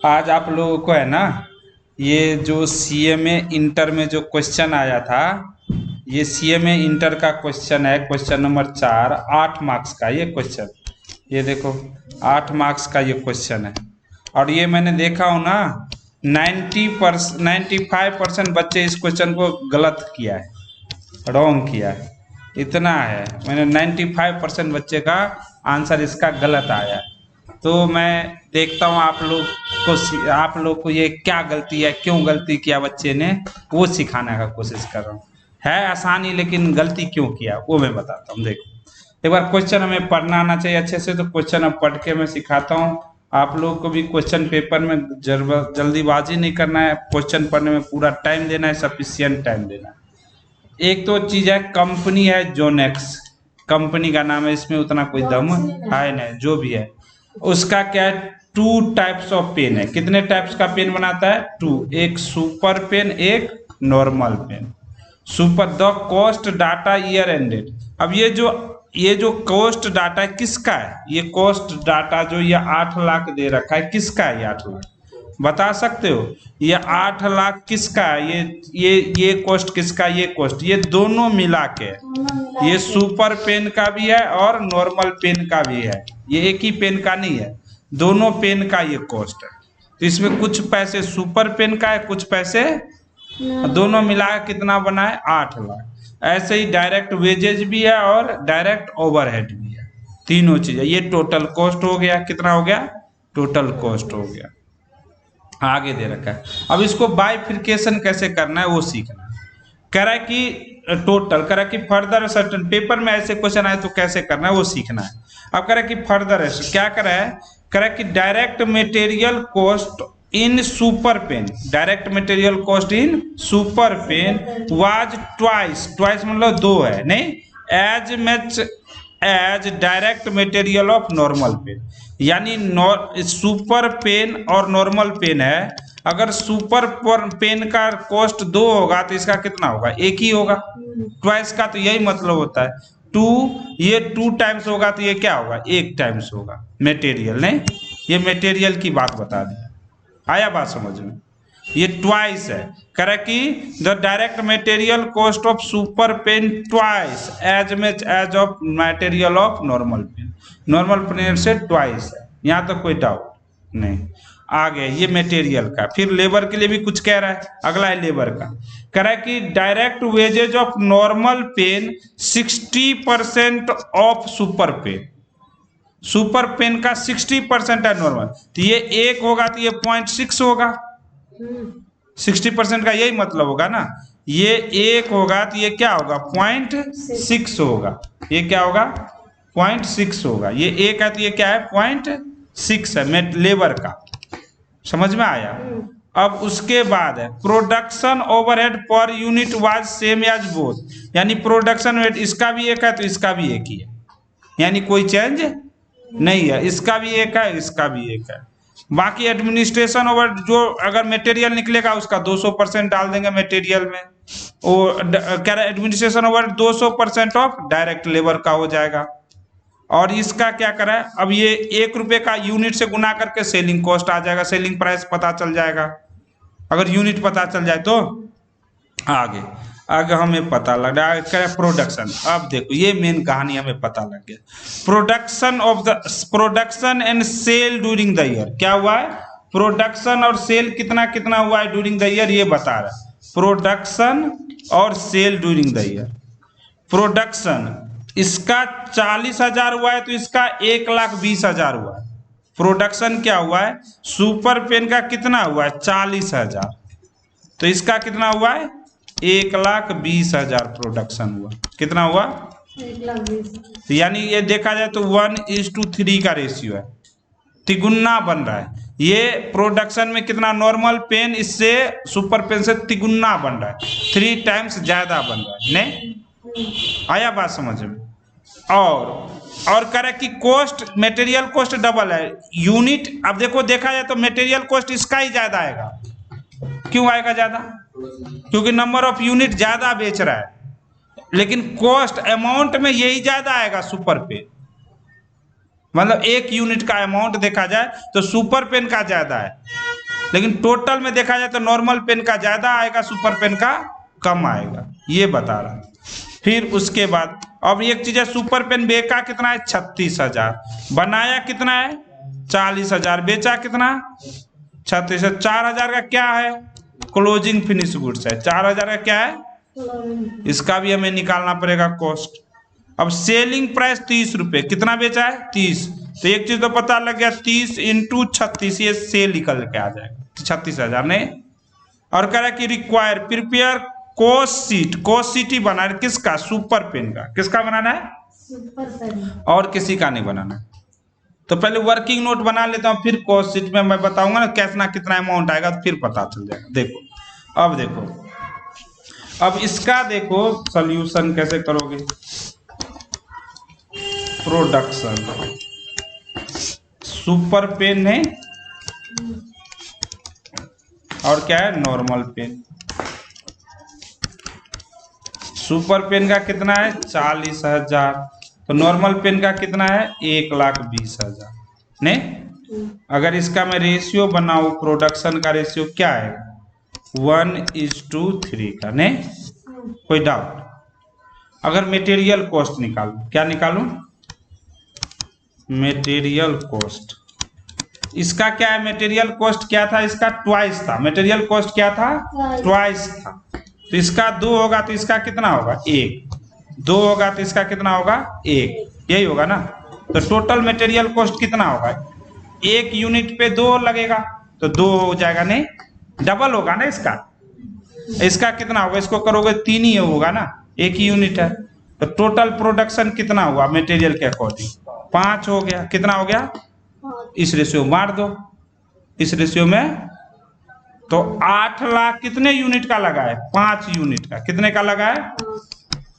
आज आप लोगों को है ना, ये जो सीएमए इंटर में जो क्वेश्चन आया था, ये सीएमए इंटर का क्वेश्चन है, क्वेश्चन नंबर 4, 8 मार्क्स का ये क्वेश्चन। ये देखो 8 मार्क्स का ये क्वेश्चन है। और ये मैंने देखा हूँ ना, 95% बच्चे इस क्वेश्चन को गलत किया है, रॉन्ग किया है। इतना है, मैंने 95% बच्चे का आंसर इसका गलत आया है। तो मैं देखता हूँ आप लोग को ये क्या गलती है, क्यों गलती किया बच्चे ने, वो सिखाने का कोशिश कर रहा हूँ। है आसानी, लेकिन गलती क्यों किया वो मैं बताता हूँ। देखो, एक बार क्वेश्चन हमें पढ़ना आना चाहिए अच्छे से, तो क्वेश्चन अब पढ़ के मैं सिखाता हूँ। आप लोगों को भी क्वेश्चन पेपर में जल्दीबाजी नहीं करना है, क्वेश्चन पढ़ने में पूरा टाइम देना है, सफिशियंट टाइम देना है। एक तो चीज है, कंपनी है जोनेक्स, कंपनी का नाम है, इसमें उतना कोई दम है नहीं, जो भी है उसका क्या है, 2 टाइप्स ऑफ पेन है। कितने टाइप्स का पेन बनाता है? 2। एक सुपर पेन, एक normal pen. Super the cost data year ended. अब ये जो कॉस्ट डाटा किसका है? ये कॉस्ट डाटा जो ये 8 लाख दे रखा है, किसका है? ये 8 लाख बता सकते हो? ये 8 लाख किसका है? ये कॉस्ट किसका? ये कॉस्ट, ये दोनों मिला के, ये सुपर पेन का भी है और नॉर्मल पेन का भी है। ये एक ही पेन का नहीं है, दोनों पेन का ये कॉस्ट है। तो इसमें कुछ पैसे सुपर पेन का है, कुछ पैसे दोनों मिला के कितना बना है? 8 लाख। ऐसे ही डायरेक्ट वेजेज भी है और डायरेक्ट ओवरहेड भी है, तीनों चीजें। ये टोटल कॉस्ट हो गया, कितना हो गया? टोटल कॉस्ट हो गया। आगे दे रखा है। अब इसको बाइफिकेशन कैसे करना है वो सीखना है। कह रहा है कि टोटल, कह रहा है कि फर्दर सर्टन, पेपर में ऐसे क्वेश्चन आए तो कैसे करना है वो सीखना है। अब कह रहा है कि फर्दर क्या कर रहा है? कह रहा है कि direct material cost in super pen, direct material cost in super pen was twice, twice मतलब 2 है नहीं, as much as direct material of normal pen. यानी सुपर पेन और नॉर्मल पेन है, अगर सुपर पेन का कॉस्ट 2 होगा तो इसका कितना होगा? 1 ही होगा। ट्वाइस का तो यही मतलब होता है, 2, ये 2 टाइम्स होगा तो ये क्या होगा? 1 टाइम्स होगा मटेरियल। नहीं, ये मटेरियल की बात बता दी। आया बात समझ में? ये ट्वाइस है। कह रहा कि the direct material cost of super pen twice as much as of material of normal pen. Normal pen से ट्वाइस है, यहाँ तो कोई डाउट नहीं। आगे ये मटेरियल का, फिर लेबर के लिए भी कुछ कह रहा है। अगला है लेबर का, कह रहा है कि direct wages of normal pen 60% of super pen. Super pen का 60% है नॉर्मल, तो ये 1 होगा तो ये 0.6 होगा। 60% का यही मतलब होगा ना, ये 1 होगा तो ये क्या होगा? 0.6 होगा। ये क्या होगा? 0.6 होगा। ये 1 है तो ये क्या है? 0.6 है लेबर का। समझ में आया? अब उसके बाद है production overhead per unit was same as both, यानी प्रोडक्शन वेट इसका भी 1 है तो इसका भी 1 ही है, यानी कोई चेंज नहीं है। इसका भी 1 है, इसका भी 1 है। बाकी एडमिनिस्ट्रेशन ओवर, जो अगर मटेरियल निकलेगा उसका 200% डाल देंगे मटेरियल में। वो कह रहा है administration over 200% of direct labour का हो जाएगा। और इसका क्या करा है? अब ये 1 रुपये का यूनिट से गुना करके सेलिंग कॉस्ट आ जाएगा, सेलिंग प्राइस पता चल जाएगा अगर यूनिट पता चल जाए तो। आगे आगे हमें पता लग रहा है प्रोडक्शन। अब देखो ये मेन कहानी हमें पता लग गया। Production and sale during the year. क्या हुआ है? प्रोडक्शन और सेल कितना कितना हुआ है ड्यूरिंग द ईयर, ये बता रहा है। प्रोडक्शन और sale during the year. Production इसका 40,000 हुआ है तो इसका 1,20,000 हुआ है। प्रोडक्शन क्या हुआ है? सुपर पेन का कितना हुआ है? 40,000, तो इसका कितना हुआ है? 1,20,000 प्रोडक्शन हुआ। कितना हुआ? 1,20,000। तो यानी ये देखा जाए तो 1:3 का रेशियो है, तिगुना बन रहा है। ये प्रोडक्शन में कितना? नॉर्मल पेन इससे सुपर पेन से तिगुना बन रहा है, 3 टाइम्स ज्यादा बन रहा है। नहीं आया बात समझ में? और करे कि कॉस्ट, मटेरियल कॉस्ट डबल है यूनिट। अब देखो देखा जाए तो मटेरियल कॉस्ट इसका ही ज्यादा आएगा। क्यों आएगा ज्यादा? क्योंकि नंबर ऑफ यूनिट ज्यादा बेच रहा है, लेकिन कॉस्ट अमाउंट में यही ज्यादा आएगा सुपर पेन। मतलब 1 यूनिट का अमाउंट देखा जाए तो सुपर पेन का ज्यादा है, लेकिन टोटल में देखा जाए तो नॉर्मल पेन का ज्यादा आएगा, सुपर पेन का कम आएगा, ये बता रहा। फिर उसके बाद अब एक चीज है, सुपर पेन बेचा कितना है 36,000, बनाया कितना है 40,000, बेचा कितना 36,000। 4,000 का क्या है क्लोजिंग फिनिश गुड्स है, 4,000 का क्या है, इसका भी हमें निकालना पड़ेगा कॉस्ट। अब सेलिंग प्राइस 30 रुपए, कितना बेचा है 30, तो एक चीज तो पता लग गया 30 इंटू 36, ये सेल निकल के आ जाएगा 36,000 नहीं। और कह रहा है कि require prepare cost sheet, cost sheet ही बना है किसका, सुपर पेन का। किसका बनाना है, सुपर पेन, और किसी का नहीं बनाना। तो पहले वर्किंग नोट बना लेता हूँ, फिर कॉस्ट शीट में मैं बताऊंगा ना कैसा कितना अमाउंट आएगा, तो फिर पता चल जाएगा। देखो अब देखो, अब इसका देखो सॉल्यूशन कैसे करोगे। प्रोडक्शन, सुपर पेन है और क्या है नॉर्मल पेन। सुपर पेन का कितना है 40,000, तो नॉर्मल पेन का कितना है 1,20,000 नहीं। अगर इसका मैं रेशियो बनाऊं, प्रोडक्शन का रेशियो क्या है 1:3 का नहीं, कोई डाउट। अगर मटेरियल कॉस्ट निकालूं, क्या निकालूं, मटेरियल कॉस्ट, इसका क्या है, मटेरियल कॉस्ट क्या था, इसका ट्वाइस था, मटेरियल कॉस्ट क्या था ट्वाइस था। तो इसका 2 होगा तो इसका कितना होगा 1, 2 होगा तो इसका कितना होगा 1, यही होगा ना। तो टोटल मटेरियल कॉस्ट कितना होगा, 1 यूनिट पे 2 लगेगा तो 2 हो जाएगा नहीं, डबल होगा ना इसका। इसका कितना होगा, इसको करोगे 3 ही होगा ना, 1 ही यूनिट है। तो टोटल प्रोडक्शन कितना हुआ मटेरियल के अकॉर्डिंग 5 हो गया, कितना हो गया, इस रेशियो मार दो इस रेशियो में। तो 8 लाख कितने यूनिट का लगा है 5 यूनिट का, कितने का लगा है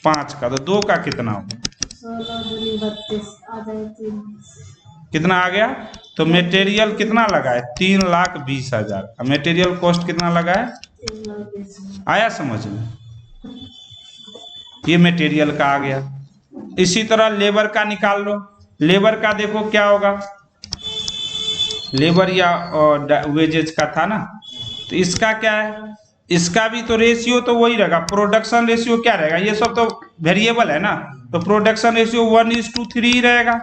5 का, तो 2 का कितना होगा 16 आ जाए, कितना आ गया। तो मटेरियल कितना लगा है 3,20,000 का, मटेरियल कॉस्ट कितना लगा है, 3,20,000 आया समझ में, ये मटेरियल का आ गया। इसी तरह लेबर का निकाल लो, लेबर का देखो क्या होगा, लेबर या वेजेज का था ना, तो इसका क्या है, इसका भी तो रेशियो तो वही रहेगा, प्रोडक्शन रेशियो क्या रहेगा, ये सब तो वेरिएबल है ना, तो प्रोडक्शन रेशियो 1:3 रहेगा।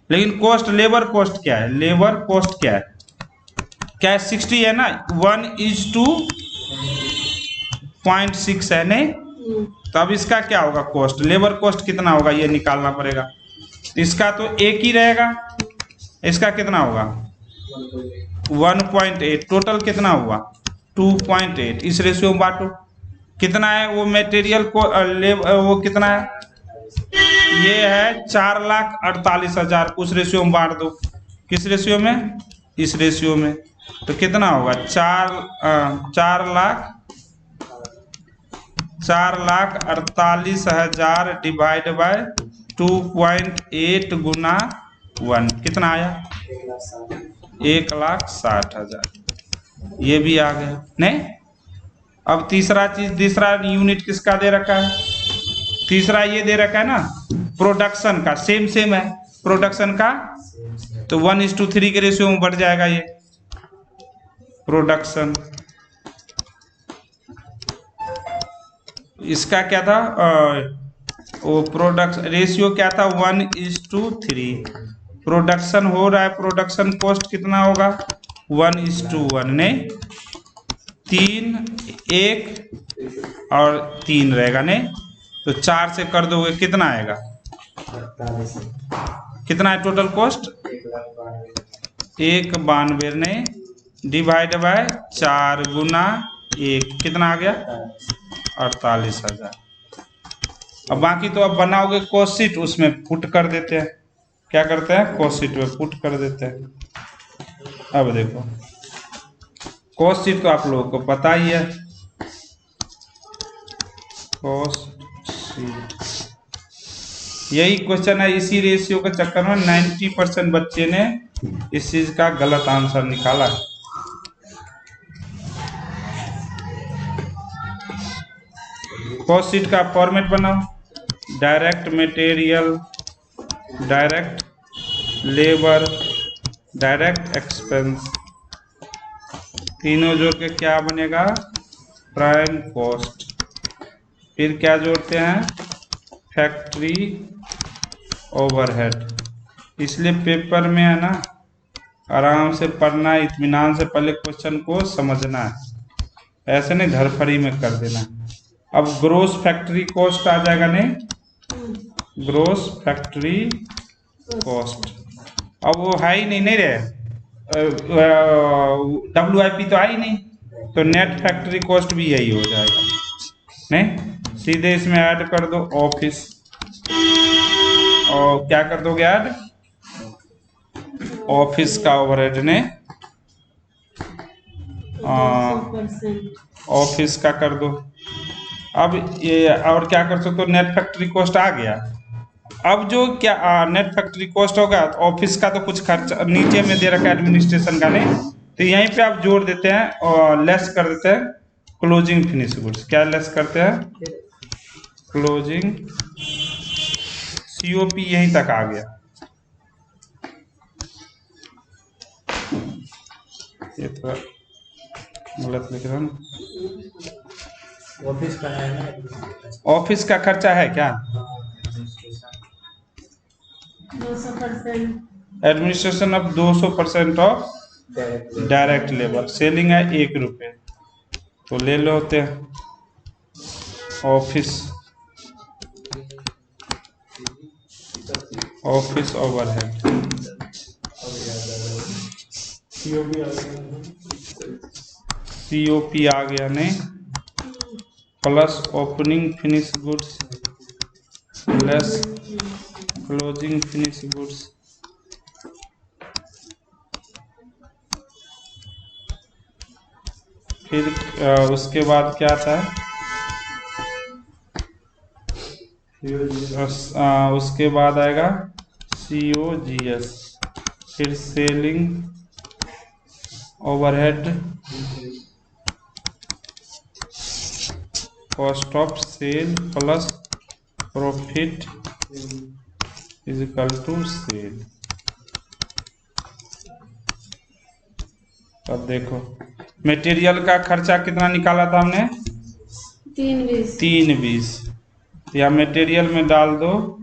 लेकिन कॉस्ट, लेबर कॉस्ट क्या है, लेबर कॉस्ट क्या है 60 है ना, 1:0.6 है नहीं। तो अब इसका क्या होगा कॉस्ट, लेबर कॉस्ट कितना होगा ये निकालना पड़ेगा। इसका तो 1 ही रहेगा, इसका कितना होगा 1.8, टोटल कितना हुआ 2.8, इस रेशियो में बांटो कितना है वो मटेरियल को वो कितना है, ये है 4,48,000, उस रेशियो में बांट दो, किस रेशियो में, इस रेशियो में। तो कितना होगा 4,48,000 डिवाइड बाय 2.8 गुना 1, कितना आया 1,60,000, ये भी आ गया नहीं। अब तीसरा चीज, तीसरा यूनिट किसका दे रखा है, तीसरा ये दे रखा है ना प्रोडक्शन का, सेम है प्रोडक्शन का, तो 1:3 के रेशियो में बढ़ जाएगा ये प्रोडक्शन। इसका क्या था वो प्रोडक्शन रेशियो क्या था 1:3, प्रोडक्शन हो रहा है, प्रोडक्शन कॉस्ट कितना होगा 1:1 नहीं, 3 1 और 3 रहेगा नहीं, तो 4 से कर दोगे कितना आएगा, कितना है टोटल कॉस्ट 1,92 नहीं, डिवाइड बाय 4 गुना 1, कितना आ गया 48,000। अब बाकी तो अब बनाओगे कॉस्ट शीट, उसमें पुट कर देते हैं, क्या करते हैं कॉस्ट शीट में पुट कर देते हैं। अब देखो कॉस्ट शीट तो आप लोगों को पता ही है, कॉस्ट शीट यही क्वेश्चन है, इसी रेशियो के चक्कर में 90% बच्चे ने इस चीज का गलत आंसर निकाला। कॉस्ट शीट का फॉर्मेट बनाओ, direct material, direct labour, direct expense, तीनों जोड़ के क्या बनेगा, प्राइम कॉस्ट। फिर क्या जोड़ते हैं, फैक्ट्री ओवरहेड। इसलिए पेपर में है ना, आराम से पढ़ना है, इत्मीनान से पहले क्वेश्चन को समझना है, ऐसे नहीं धरफड़ी में कर देना। अब ग्रोस फैक्ट्री कॉस्ट आ जाएगा, नहीं ग्रोस फैक्ट्री कॉस्ट। अब वो है ही नहीं रहे, WIP तो आई नहीं, तो नेट फैक्ट्री कॉस्ट भी यही हो जाएगा। नहीं, सीधे इसमें ऐड कर दो ऑफिस, और क्या कर दोगे ऐड, ऑफिस का ओवरहेड ने 200%। ऑफिस का कर दो। अब ये और क्या कर सकते हो, नेट फैक्ट्री कॉस्ट आ गया। अब जो क्या नेट फैक्ट्री कॉस्ट होगा, ऑफिस का तो कुछ खर्चा नीचे में दे रखा है एडमिनिस्ट्रेशन का, नहीं, तो यहीं पे आप जोड़ देते हैं और लेस कर देते हैं क्लोजिंग फिनिश गुड्स। क्या लेस करते हैं, क्लोजिंग, COP यहीं तक आ गया। ये तो गलत लिख रहा हूँ, ऑफिस का है ना, ऑफिस का खर्चा है क्या, 200%। Administration of 200% of direct labour. Selling है 1 रुपये, तो ले लो होते हैं ऑफिस ओवरहेड। COP आ गया, नहीं, plus opening finish goods less closing finish goods. फिर उसके बाद क्या आता है, उसके बाद आएगा COGS। फिर selling overhead, cost of sale plus profit is equal to sale. अब देखो मटेरियल का खर्चा कितना निकाला था हमने, 320। या मटेरियल में डाल दो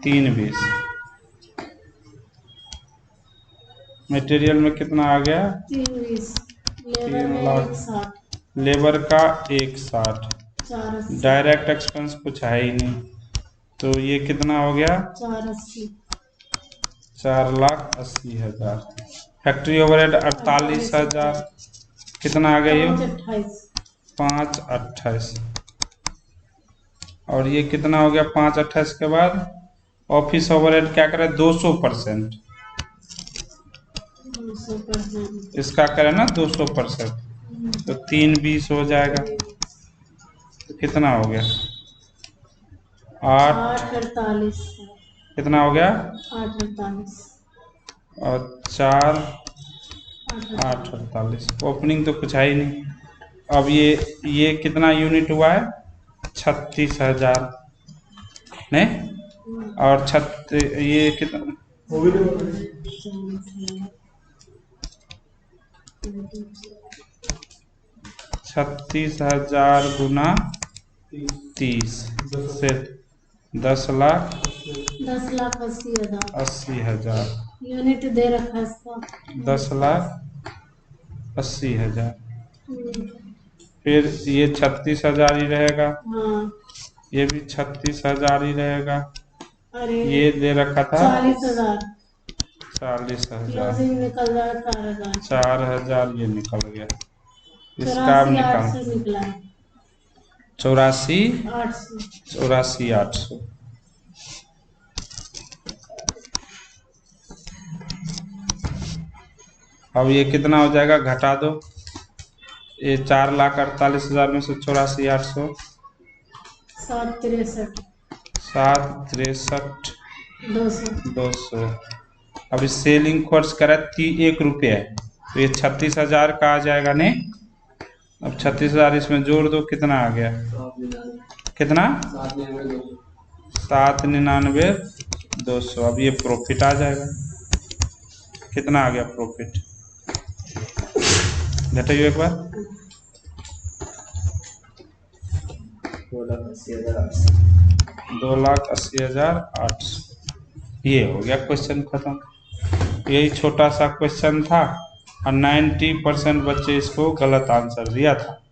320। मटेरियल में कितना आ गया, 320। 3 लाख। लेबर का 160। डायरेक्ट एक्सपेंस कुछ है ही नहीं, तो ये कितना हो गया, 4,80,000। Factory overhead 48,000। कितना आ गया ये, 528। और ये कितना हो गया, 528 के बाद ऑफिस ओवरहेड क्या करें, 200%। इसका करें ना 200%, तो 320 हो जाएगा। तो कितना हो गया, 848। कितना हो गया, 848 और 4 848। ओपनिंग तो कुछ है ही नहीं। अब ये कितना यूनिट हुआ है, 36,000, नहीं, और ये कितना, 36,000 गुना 30 से 10,80,000। 10,80,000 यूनिट दे रखा है इसका, 10,80,000। फिर ये 36,000 ही रहेगा, हाँ। ये भी 36,000 ही रहेगा। अरे ये दे रखा था 40,000। 40,000, निकल जाएगा 4,000। 4,000 ये निकल गया। इसका अब निकाल, 84,800 निकला है। 84,800। अब ये कितना हो जाएगा, घटा दो, ये 4,48,000 में से 84,800, 763 763 200। 200। अब इस सेलिंग खर्च करा 1 रुपये है, तो ये 36,000 का आ जाएगा, नहीं। अब 36,000 इसमें जोड़ दो, कितना आ गया, कितना, 799,200। अब ये प्रॉफिट आ जाएगा, कितना आ गया प्रॉफिट, घटाइए एक बार। 2,80,800 ये हो गया क्वेश्चन खत्म। यही छोटा सा क्वेश्चन था और 90% बच्चे इसको गलत आंसर दिया था।